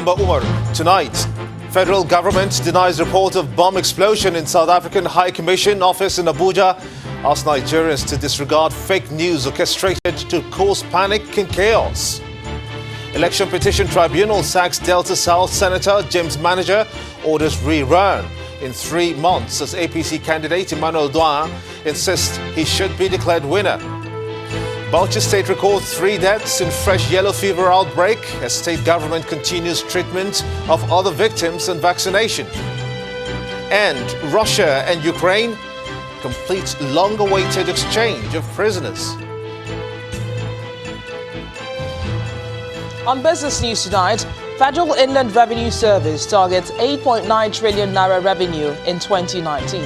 Member Umar. Tonight, federal government denies report of bomb explosion in South African High Commission office in Abuja. Asks Nigerians to disregard fake news orchestrated to cause panic and chaos. Election Petition Tribunal sacks Delta South Senator James Manager, orders rerun in 3 months as APC candidate Emmanuel Douin insists he should be declared winner. Bauchi State records 3 deaths in fresh yellow fever outbreak as state government continues treatment of other victims and vaccination. And Russia and Ukraine complete long-awaited exchange of prisoners. On Business News tonight, Federal Inland Revenue Service targets 8.9 trillion naira revenue in 2019.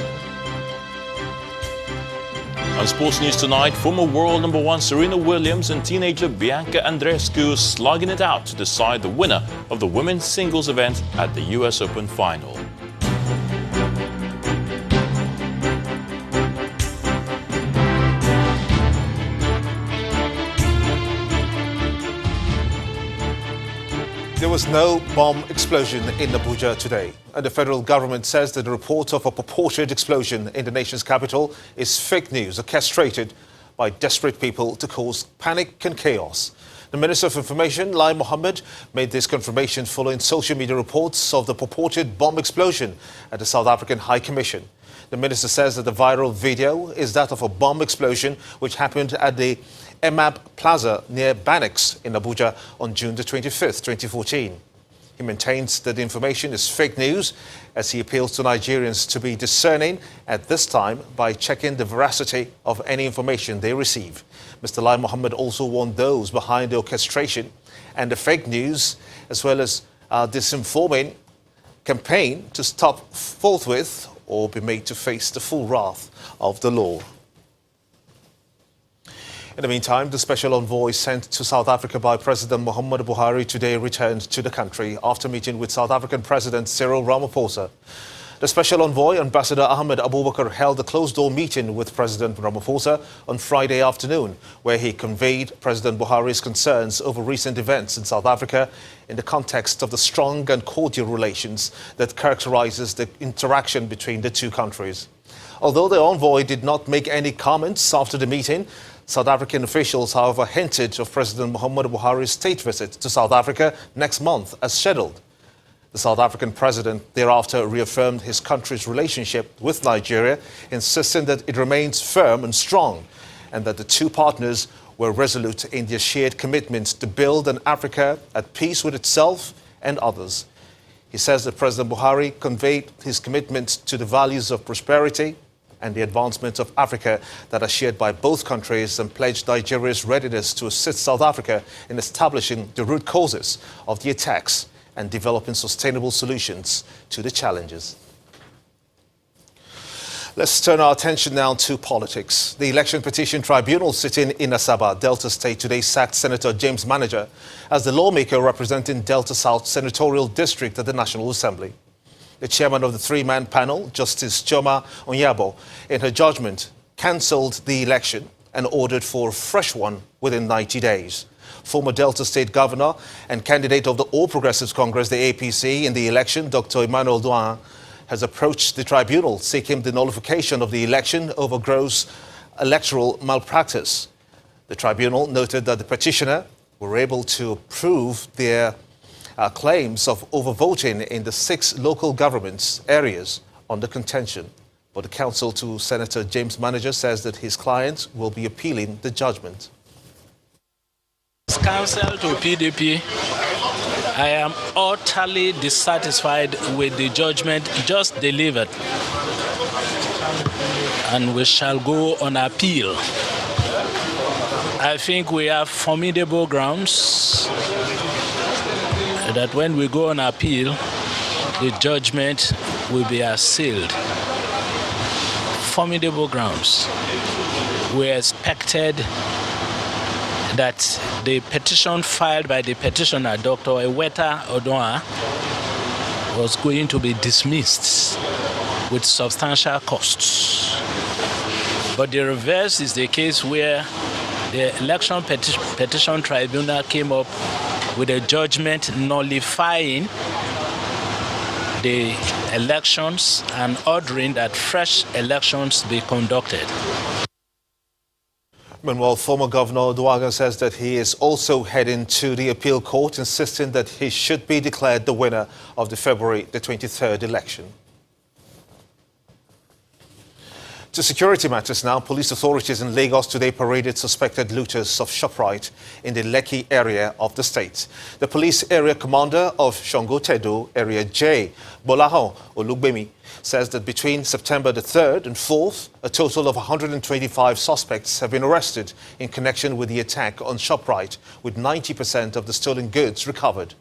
On Sports News tonight, former world number 1 Serena Williams and teenager Bianca Andreescu slugging it out to decide the winner of the women's singles event at the US Open final. There was no bomb explosion in Abuja today, and the federal government says that the report of a purported explosion in the nation's capital is fake news orchestrated by desperate people to cause panic and chaos. The Minister of Information, Lai Mohammed, made this confirmation following social media reports of the purported bomb explosion at the South African High Commission. The minister says that the viral video is that of a bomb explosion which happened at the Emab Plaza near Debunks in Abuja on June the 25th, 2014. He maintains that the information is fake news as he appeals to Nigerians to be discerning at this time by checking the veracity of any information they receive. Mr. Lai Mohammed also warned those behind the orchestration and the fake news as well as disinforming campaign to stop forthwith or be made to face the full wrath of the law. In the meantime, the special envoy sent to South Africa by President Muhammadu Buhari today returned to the country after meeting with South African President Cyril Ramaphosa. The special envoy, Ambassador Ahmed Abubakar, held a closed-door meeting with President Ramaphosa on Friday afternoon, where he conveyed President Buhari's concerns over recent events in South Africa in the context of the strong and cordial relations that characterizes the interaction between the two countries. Although the envoy did not make any comments after the meeting, South African officials, however, hinted of President Muhammadu Buhari's state visit to South Africa next month as scheduled. The South African president thereafter reaffirmed his country's relationship with Nigeria, insisting that it remains firm and strong, and that the two partners were resolute in their shared commitment to build an Africa at peace with itself and others. He says that President Buhari conveyed his commitment to the values of prosperity and the advancement of Africa that are shared by both countries, and pledged Nigeria's readiness to assist South Africa in establishing the root causes of the attacks and developing sustainable solutions to the challenges. Let's turn our attention now to politics. The Election Petition Tribunal sitting in Asaba, Delta State, today sacked Senator James Manager as the lawmaker representing Delta South Senatorial District at the National Assembly. The chairman of the 3-man panel, Justice Choma Onyabo, in her judgment, cancelled the election and ordered for a fresh one within 90 days. Former Delta State Governor and candidate of the All Progressives Congress, the APC, in the election, Dr. Emmanuel Douin, has approached the tribunal seeking the nullification of the election over gross electoral malpractice. The tribunal noted that the petitioner were able to prove their claims of overvoting in the 6 local governments areas under contention. But the counsel to Senator James Manager says that his client will be appealing the judgment. As counsel to PDP, I am utterly dissatisfied with the judgment just delivered, and we shall go on appeal. I think we have formidable grounds that when we go on appeal, the judgment will be assailed. Formidable grounds. We expected that the petition filed by the petitioner, Dr. Eweta Odoa, was going to be dismissed with substantial costs. But the reverse is the case, where the Election Petition Tribunal came up with a judgment nullifying the elections and ordering that fresh elections be conducted. Meanwhile, former Governor Duaga says that he is also heading to the appeal court, insisting that he should be declared the winner of the February the 23rd election. To security matters now, police authorities in Lagos today paraded suspected looters of ShopRite in the Lekki area of the state. The police area commander of Shango-Tedo Area J, Bolaho Olugbemi, says that between September the 3rd and 4th, a total of 125 suspects have been arrested in connection with the attack on ShopRite, with 90% of the stolen goods recovered.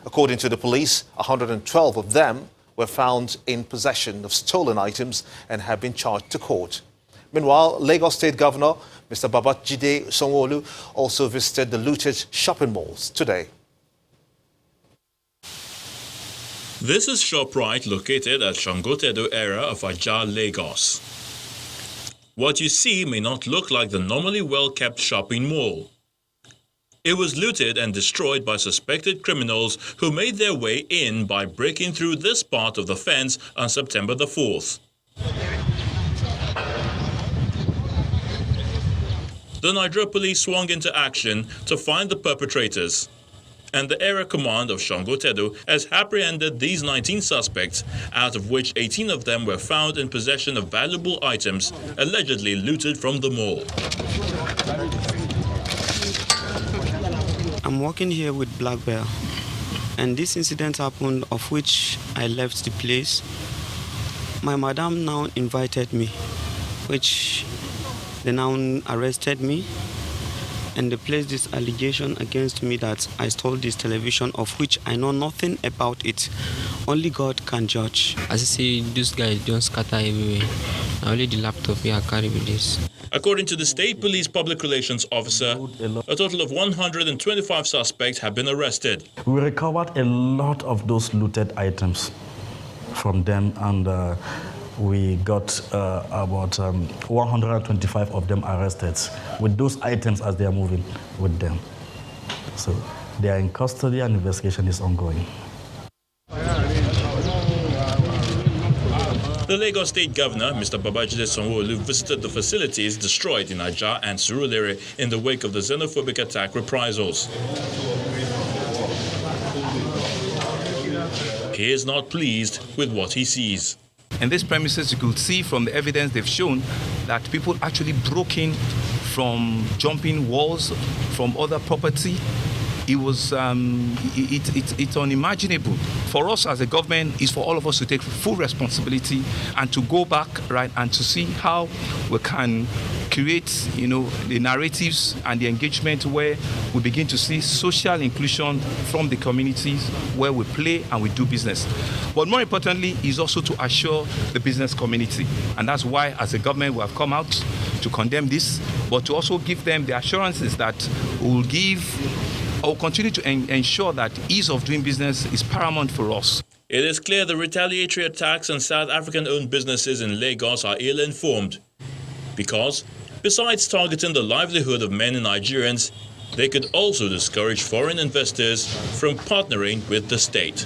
According to the police, 112 of them were found in possession of stolen items and have been charged to court. Meanwhile, Lagos State Governor Mr. Babajide Sanwo-Olu also visited the looted shopping malls today. This is ShopRite located at Shango-Tedo area of Ajah, Lagos. What you see may not look like the normally well-kept shopping mall. It was looted and destroyed by suspected criminals who made their way in by breaking through this part of the fence on September the 4th. The Nigeria police swung into action to find the perpetrators, and the area command of Shango-Tedo has apprehended these 19 suspects, out of which 18 of them were found in possession of valuable items allegedly looted from the mall. I'm working here with Black Bear, and this incident happened of which I left the place. My madam now invited me, which they now arrested me, and they placed this allegation against me that I stole this television, of which I know nothing about it. Only God can judge. As you see, this guy don't scatter everywhere. Only the laptop here I carry with this. According to the State Police Public Relations Officer, a total of 125 suspects have been arrested. We recovered a lot of those looted items from them, and we got about 125 of them arrested with those items as they are moving with them. So they are in custody and investigation is ongoing. The Lagos State Governor, Mr. Babajide Sanwo-Olu, visited the facilities destroyed in Ajah and Surulere in the wake of the xenophobic attack reprisals. He is not pleased with what he sees. In these premises, you could see from the evidence they've shown that people actually broke in from jumping walls, from other property. It was it's unimaginable. For us as a government, is for all of us to take full responsibility and to go back, right, and to see how we can create, the narratives and the engagement where we begin to see social inclusion from the communities where we play and we do business. But more importantly is also to assure the business community. And that's why as a government we have come out to condemn this, but to also give them the assurances that we will continue to ensure that ease of doing business is paramount for us. It is clear the retaliatory attacks on South African-owned businesses in Lagos are ill-informed, because besides targeting the livelihood of many Nigerians, they could also discourage foreign investors from partnering with the state.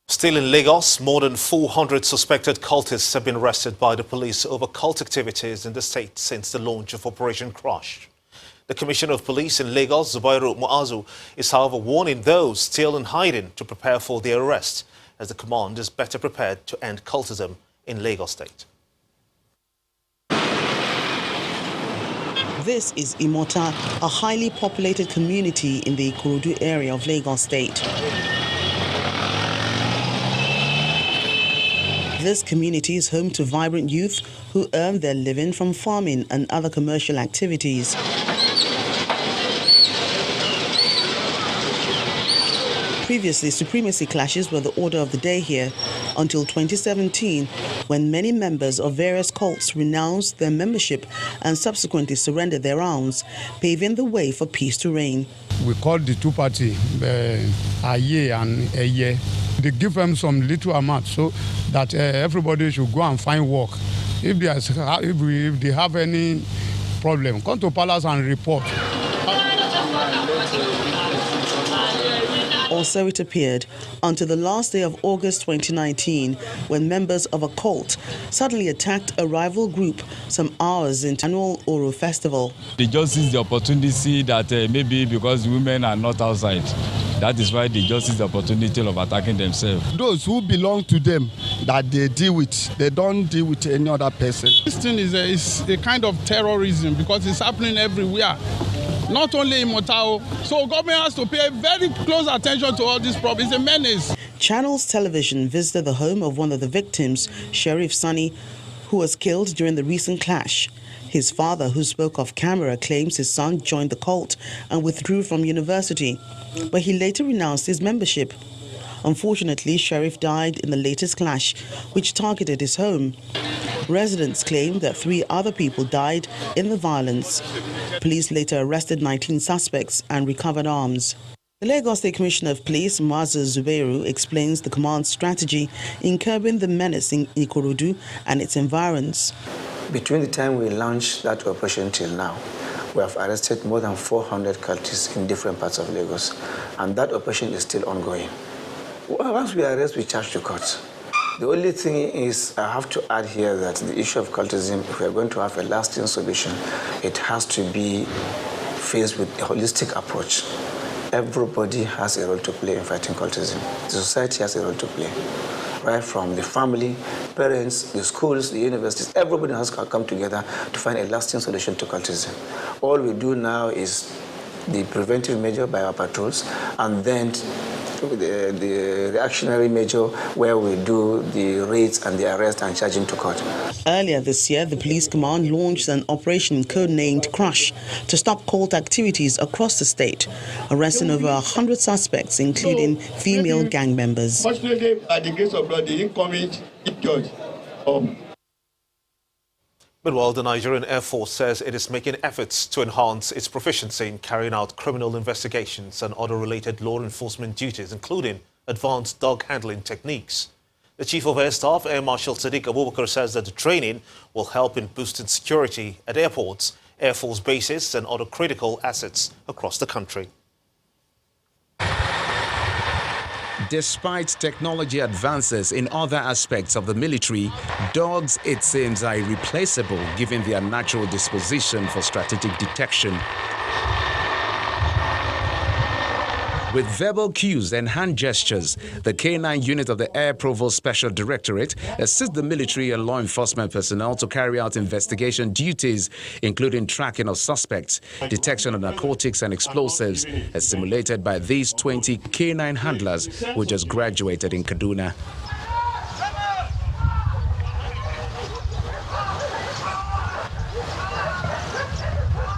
Still in Lagos, more than 400 suspected cultists have been arrested by the police over cult activities in the state since the launch of Operation Crush. The Commissioner of Police in Lagos, Zubairu Muazu, is however warning those still in hiding to prepare for their arrest, as the command is better prepared to end cultism in Lagos State. This is Imota, a highly populated community in the Ikorodu area of Lagos State. This community is home to vibrant youth who earn their living from farming and other commercial activities. Previously, supremacy clashes were the order of the day here until 2017, when many members of various cults renounced their membership and subsequently surrendered their arms, paving the way for peace to reign. We called the two parties, Aye and Eye. They give them some little amount so that everybody should go and find work. If they have any problem, come to palace and report. or so it appeared, until the last day of August 2019, when members of a cult suddenly attacked a rival group some hours into annual Oro festival. They just seized the opportunity that maybe because women are not outside, that is why they just seized the opportunity of attacking themselves. Those who belong to them that they deal with, they don't deal with any other person. This thing is a kind of terrorism because it's happening everywhere, not only in Motao. So government has to pay very close attention to all these problems. It's a menace. Channels Television visited the home of one of the victims, Sheriff Sani, who was killed during the recent clash. His father, who spoke off camera, claims his son joined the cult and withdrew from university, but he later renounced his membership. Unfortunately, Sheriff died in the latest clash, which targeted his home. Residents claim that 3 other people died in the violence. Police later arrested 19 suspects and recovered arms. The Lagos State Commissioner of Police, Maza Zubairu, explains the command's strategy in curbing the menace in Ikorodu and its environs. Between the time we launched that operation till now, we have arrested more than 400 cultists in different parts of Lagos, and that operation is still ongoing. Once we arrest, we charge to court. The only thing is, I have to add here that the issue of cultism, if we are going to have a lasting solution, it has to be faced with a holistic approach. Everybody has a role to play in fighting cultism. The society has a role to play. Right from the family, parents, the schools, the universities, everybody has to come together to find a lasting solution to cultism. All we do now is the preventive measure by our patrols, and then the reactionary measure where we do the raids and the arrest and charging to court. Earlier this year, the police command launched an operation codenamed Crush to stop cult activities across the state, arresting over 100 suspects, including female gang members. Fortunately, at the grace of God, the incoming judge Meanwhile, the Nigerian Air Force says it is making efforts to enhance its proficiency in carrying out criminal investigations and other related law enforcement duties, including advanced dog handling techniques. The Chief of Air Staff, Air Marshal Sadiq Abubakar, says that the training will help in boosting security at airports, Air Force bases and other critical assets across the country. Despite technology advances in other aspects of the military, dogs, it seems, are irreplaceable given their natural disposition for strategic detection. With verbal cues and hand gestures, the K9 unit of the Air Provost Special Directorate assists the military and law enforcement personnel to carry out investigation duties, including tracking of suspects, detection of narcotics and explosives, as simulated by these 20 K9 handlers who just graduated in Kaduna.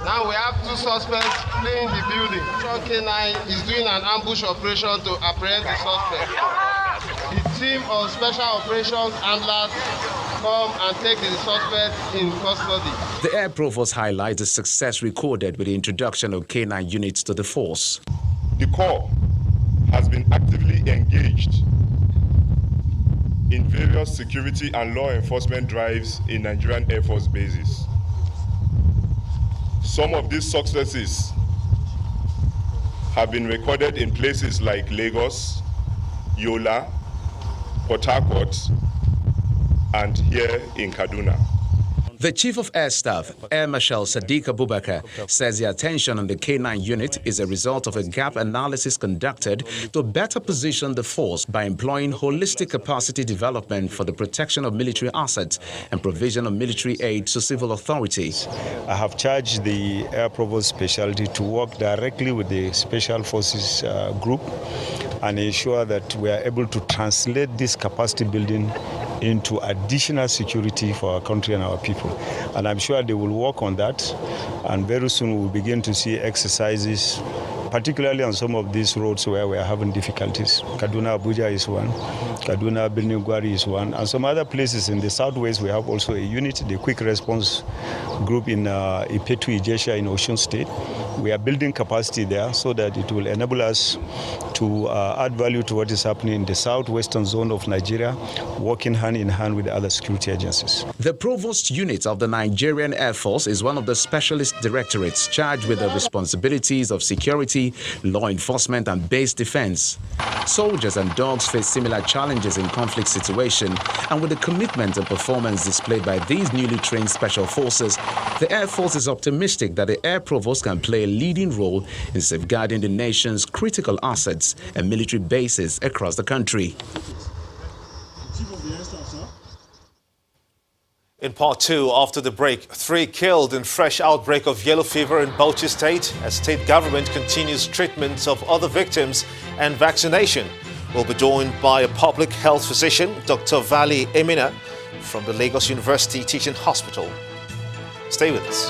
Now we have 2 suspects fleeing the building. K9 is doing an ambush operation to apprehend the suspect. The team of special operations handlers come and take the suspect in custody. The Air Provost highlights the success recorded with the introduction of K9 units to the force. The Corps has been actively engaged in various security and law enforcement drives in Nigerian Air Force bases. Some of these successes have been recorded in places like Lagos, Yola, Port Harcourt, and here in Kaduna. The Chief of Air Staff, Air Marshal Sadiq Abubakar, says the attention on the K9 unit is a result of a gap analysis conducted to better position the force by employing holistic capacity development for the protection of military assets and provision of military aid to civil authorities. I have charged the Air Provost Specialty to work directly with the Special Forces group and ensure that we are able to translate this capacity building into additional security for our country and our people. And I'm sure they will work on that, and very soon we'll begin to see exercises, particularly on some of these roads where we are having difficulties. Kaduna Abuja is one, Kaduna Birnin Gwari is one, and some other places in the southwest we have also a unit, the quick response group in Ipetu Ijesha in Osun State. we are building capacity there so that it will enable us to add value to what is happening in the southwestern zone of Nigeria, working hand in hand with other security agencies. The Provost Unit of the Nigerian Air Force is one of the specialist directorates charged with the responsibilities of security, law enforcement, and base defense. Soldiers and dogs face similar challenges in conflict situations, and with the commitment and performance displayed by these newly trained special forces, the Air Force is optimistic that the Air Provost can play a leading role in safeguarding the nation's critical assets and military bases across the country. In part 2, after the break, 3 killed in fresh outbreak of yellow fever in Bauchi State as state government continues treatment of other victims and vaccination. We'll be joined by a public health physician, Dr. Vali Emina, from the Lagos University Teaching Hospital. Stay with us.